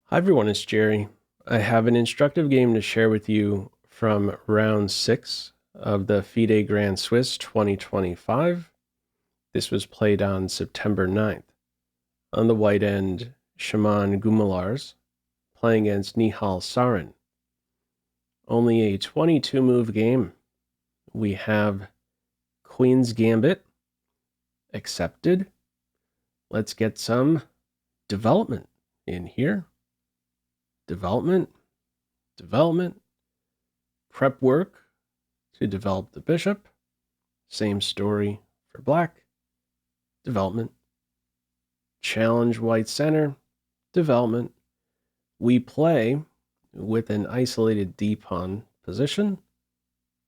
Hi everyone, it's Jerry. I have an instructive game to share with you from round 6 of the FIDE Grand Swiss 2025. This was played on September 9th. On the white end, Szymon Gumularz playing against Nihal Sarin. Only a 22-move game. We have Queen's Gambit accepted. Let's get some development in here. Development, prep work to develop the bishop. Same story for black. Development. Challenge white center. Development. We play with an isolated d-pawn position.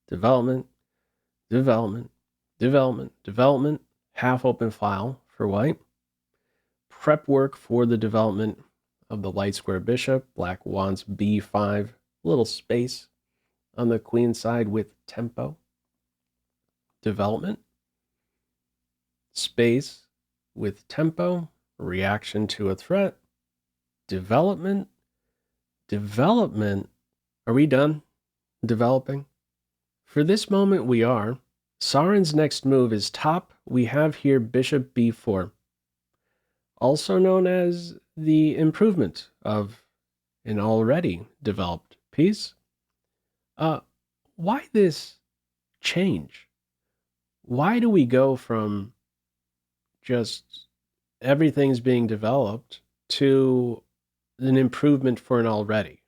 Development. Half open file for white. Prep work for the development of the light square bishop. Black wants b5, little space on the queen side with tempo. Development. Space with tempo. Reaction to a threat. Development. Are we done developing? For this moment we are. Sarin's next move is top. We have here bishop b4, also known as the improvement of an already developed piece. Why this change? Why do we go from just everything's being developed to an improvement for an already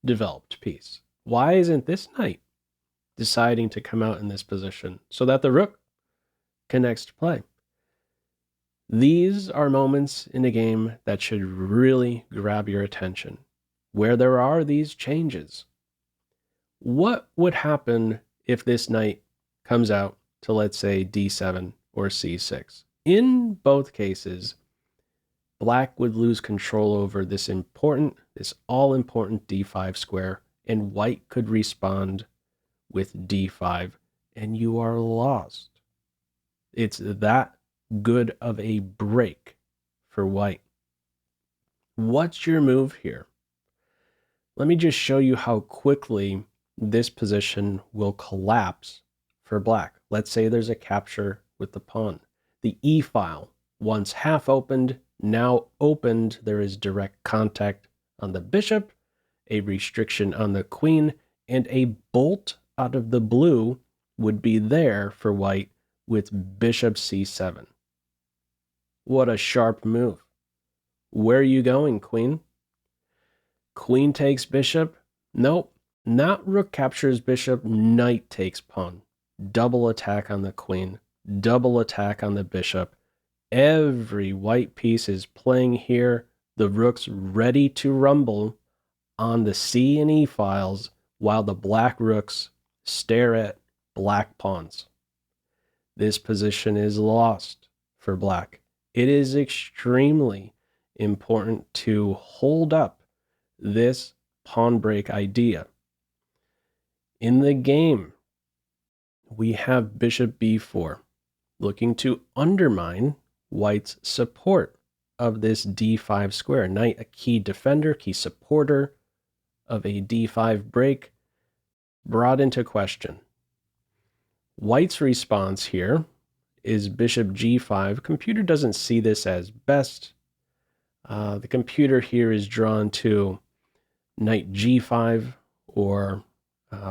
developed piece? Why isn't this knight deciding to come out in this position so that the rook can next play? These are moments in a game that should really grab your attention, where there are these changes. What would happen if this knight comes out to, let's say, d7 or c6? In both cases, black would lose control over this all-important d5 square, and white could respond with d5, and you are lost. It's that good of a break for white. What's your move here? Let me just show you how quickly this position will collapse for black. Let's say there's a capture with the pawn. The E file, once half opened, now opened. There is direct contact on the bishop, a restriction on the queen, and a bolt out of the blue would be there for white with bishop c7. What a sharp move. Where are you going, queen? Queen takes bishop. Nope, not rook captures bishop. Knight takes pawn. Double attack on the queen. Double attack on the bishop. Every white piece is playing here. The rook's ready to rumble on the C and E files while the black rooks stare at black pawns. This position is lost for black. It is extremely important to hold up this pawn break idea. In the game, we have bishop b4, looking to undermine white's support of this d5 square. Knight, a key defender, key supporter of a d5 break, brought into question. White's response here is bishop g5. Computer doesn't see this as best. The computer here is drawn to knight g5, or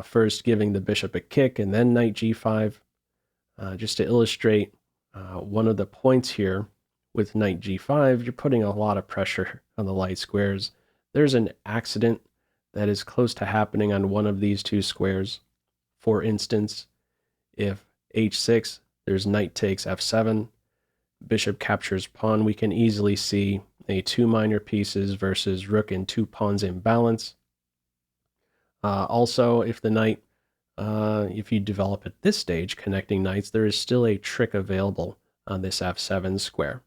first giving the bishop a kick and then knight g5. Just to illustrate one of the points here with knight g5, you're putting a lot of pressure on the light squares. There's an accident that is close to happening on one of these two squares. For instance, if h6, there's knight takes f7, bishop captures pawn, we can easily see a two minor pieces versus rook and two pawns imbalance. Also, if the knight, if you develop at this stage connecting knights, there is still a trick available on this f7 square.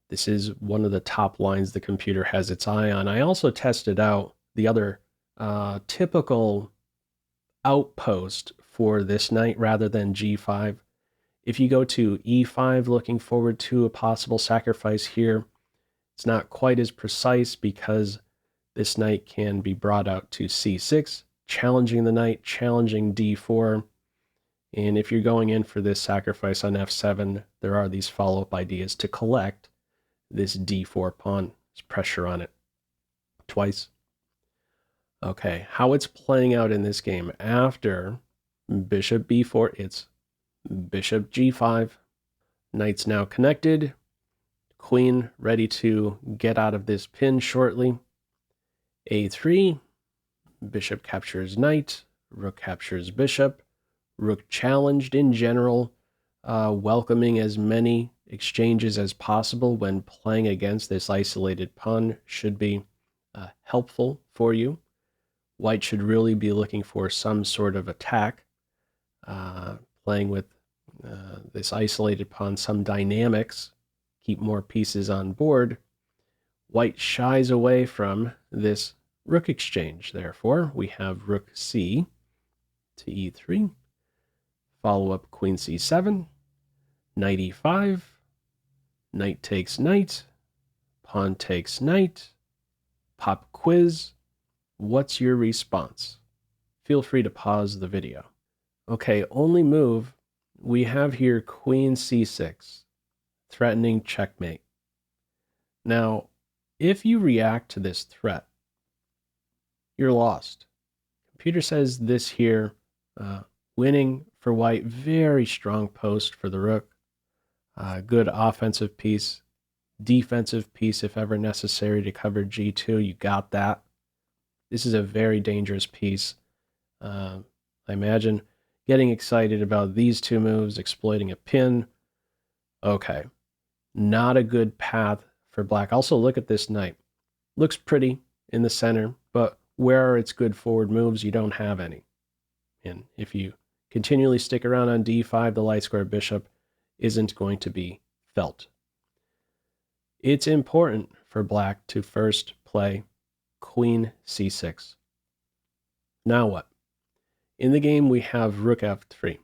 This is one of the top lines the computer has its eye on. I also tested out the other typical outpost for this knight rather than g5. If you go to e5, looking forward to a possible sacrifice here, It's not quite as precise because this knight can be brought out to c6, challenging the knight, challenging d4. And if you're going in for this sacrifice on f7, there are these follow-up ideas to collect this d4 pawn. There's pressure on it twice. Okay, how it's playing out in this game after bishop b4, it's bishop g5. Knight's now connected. Queen ready to get out of this pin shortly. a3, bishop captures knight, rook captures bishop, rook challenged in general, welcoming as many exchanges as possible when playing against this isolated pawn should be helpful for you. White should really be looking for some sort of attack, playing with this isolated pawn, some dynamics, keep more pieces on board. White shies away from this rook exchange. Therefore, we have rook c to e3, follow up queen c7, knight e5, knight takes knight, pawn takes knight, pop quiz. What's your response? Feel free to pause the video. Okay, only move, we have here queen c6, threatening checkmate. Now, if you react to this threat, you're lost. Computer says this here, winning for white, very strong post for the rook, good offensive piece, defensive piece if ever necessary to cover g2, you got that. This is a very dangerous piece. I imagine getting excited about these two moves, exploiting a pin. Okay, not a good path for black. Also, look at this knight. Looks pretty in the center, but where are its good forward moves? You don't have any. And if you continually stick around on d5, the light square bishop isn't going to be felt. It's important for black to first play queen c6. Now what? In the game, we have rook f3.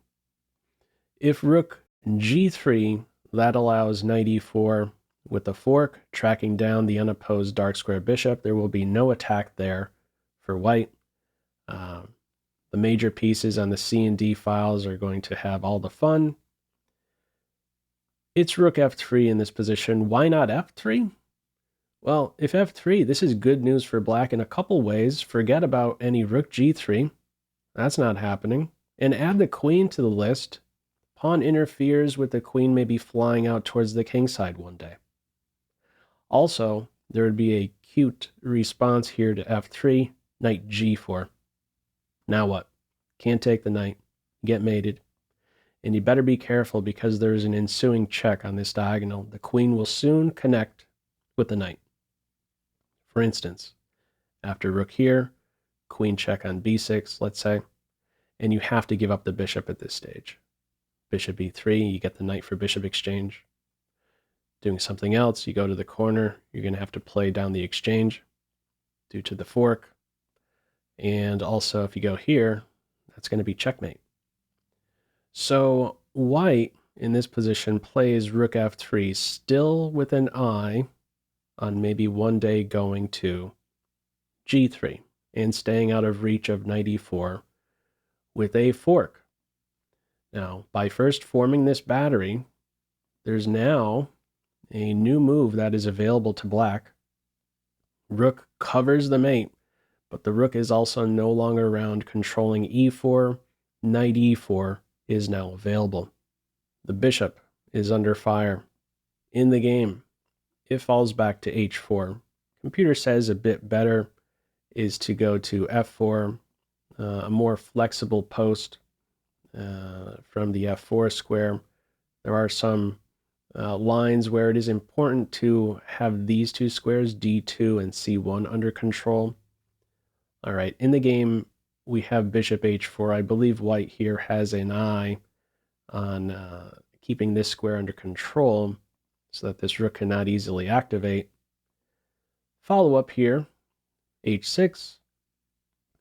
If rook g3, that allows knight e4 with the fork, tracking down the unopposed dark square bishop. There will be no attack there for white. The major pieces on the C and D files are going to have all the fun. It's rook f3 in this position. Why not f3? Well, if f3, this is good news for black in a couple ways. Forget about any rook g3. That's not happening. And add the queen to the list. Pawn interferes with the queen maybe flying out towards the king side one day. Also, there would be a cute response here to f3, knight g4. Now what? Can't take the knight, get mated. And you better be careful because there's an ensuing check on this diagonal. The queen will soon connect with the knight. For instance, after rook here, queen check on b6, let's say, and you have to give up the bishop at this stage. Bishop e3, you get the knight for bishop exchange. Doing something else, you go to the corner, you're going to have to play down the exchange due to the fork. And also, if you go here, that's going to be checkmate. So white in this position plays rook f3, still with an eye on maybe one day going to g3 and staying out of reach of knight e4 with a fork. Now, by first forming this battery, there's now a new move that is available to black. Rook covers the mate, but the rook is also no longer around controlling e4. Knight e4 is now available. The bishop is under fire. In the game, it falls back to h4. Computer says a bit better is to go to f4, a more flexible post from the f4 square. There are some lines where it is important to have these two squares, d2 and c1, under control. All right, in the game, we have bishop h4. I believe white here has an eye on keeping this square under control so that this rook cannot easily activate. Follow up here, h6.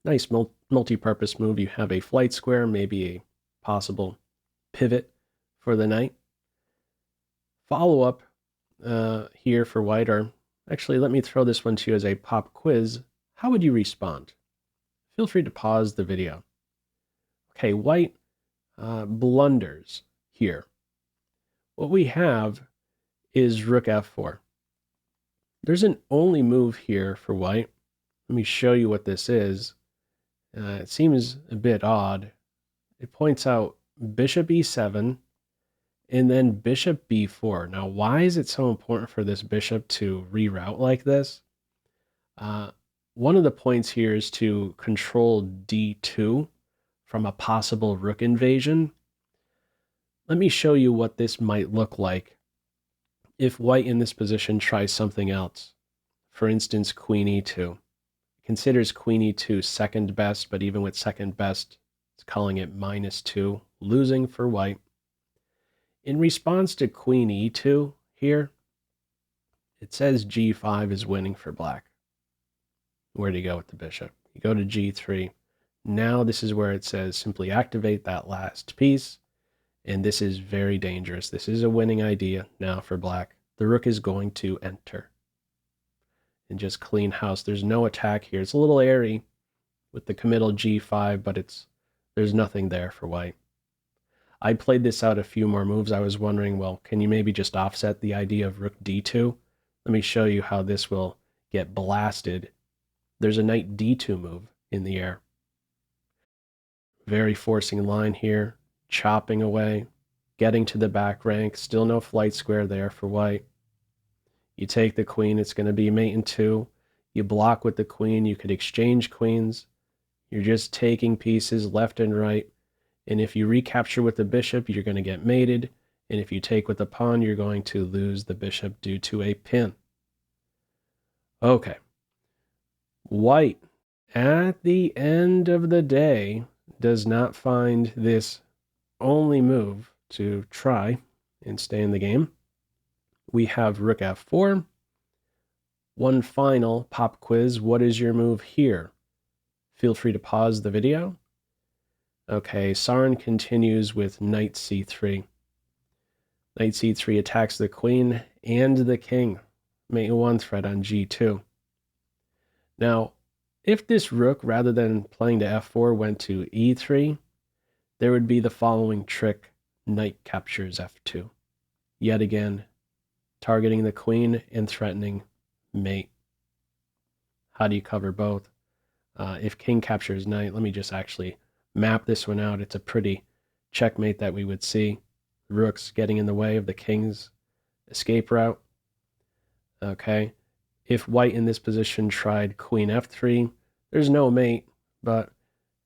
Nice multi-purpose move. You have a flight square, maybe a possible pivot for the knight. Follow up here for white are Actually, let me throw this one to you as a pop quiz. How would you respond? Feel free to pause the video. Okay, white blunders here. What we have is rook f4. There's an only move here for white. Let me show you what this is. It seems a bit odd. It points out bishop e7 and then bishop b4. Now, why is it so important for this bishop to reroute like this? One of the points here is to control d2 from a possible rook invasion. Let me show you what this might look like if white in this position tries something else. For instance, queen e2. Considers queen e2 second best, but even with second best, it's calling it -2, losing for white. In response to queen e2 here, it says g5 is winning for black. Where do you go with the bishop? You go to g3. Now this is where it says simply activate that last piece, and this is very dangerous. This is a winning idea now for black. The rook is going to enter and just clean house. There's no attack here. It's a little airy with the committal g5, but there's nothing there for white. I played this out a few more moves. I was wondering, well, can you maybe just offset the idea of rook d2? Let me show you how this will get blasted. There's a knight d2 move in the air. Very forcing line here, chopping away, getting to the back rank. Still no flight square there for white. You take the queen, it's going to be mate in 2. You block with the queen, you could exchange queens. You're just taking pieces left and right. And if you recapture with the bishop, you're going to get mated. And if you take with the pawn, you're going to lose the bishop due to a pin. Okay. White, at the end of the day, does not find this only move to try and stay in the game. We have rook f4. One final pop quiz. What is your move here? Feel free to pause the video. Okay, Sarin continues with knight c3. Knight c3 attacks the queen and the king. Mate 1 threat on g2. Now, if this rook, rather than playing to f4, went to e3, there would be the following trick. Knight captures f2. Yet again, targeting the queen and threatening mate. How do you cover both? If king captures knight, let me just actually map this one out. It's a pretty checkmate that we would see. Rook's getting in the way of the king's escape route. Okay. If white in this position tried queen f3, there's no mate, but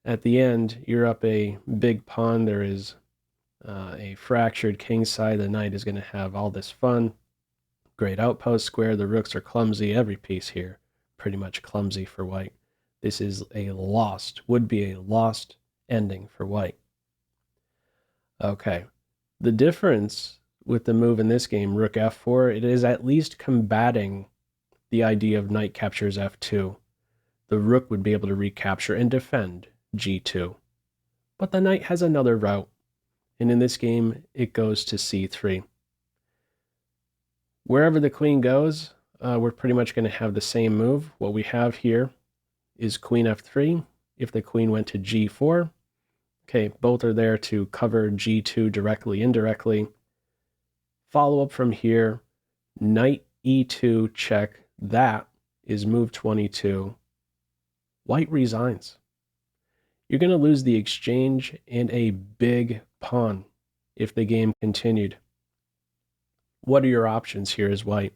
at the end, you're up a big pawn. There is a fractured king side. The knight is going to have all this fun. Great outpost square. The rooks are clumsy. Every piece here pretty much clumsy for white. This is a lost, would be a lost ending for white. Okay. The difference with the move in this game, rook f4, it is at least combating the idea of knight captures f2. The rook would be able to recapture and defend g2. But the knight has another route, and in this game, it goes to c3. Wherever the queen goes, we're pretty much going to have the same move. What we have here is queen f3. If the queen went to g4, okay, both are there to cover g2 directly, indirectly. Follow up from here, knight e2 check. That is move 22. White resigns. You're going to lose the exchange and a big pawn if the game continued. What are your options here as white?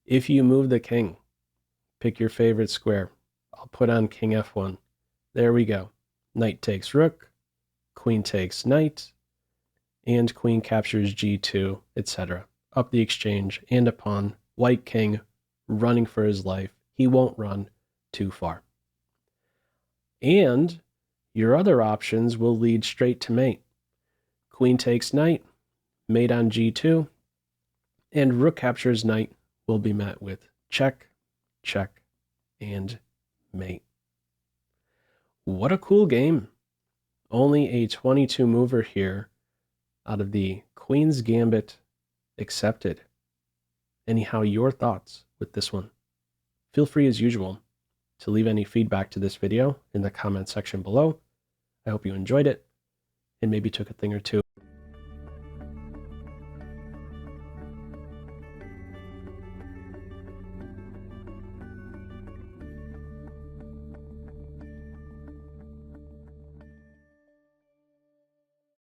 If you move the king, pick your favorite square. I'll put on king f1. There we go. Knight takes rook, queen takes knight, and queen captures g2, etc. Up the exchange and a pawn. White king running for his life. He won't run too far. And your other options will lead straight to mate. Queen takes knight, mate on g2, and rook captures knight will be met with check, check, and mate. What a cool game. Only a 22 mover here out of the Queen's Gambit accepted. Anyhow, your thoughts? with this one. Feel free as usual to leave any feedback to this video in the comment section below. I hope you enjoyed it and maybe took a thing or two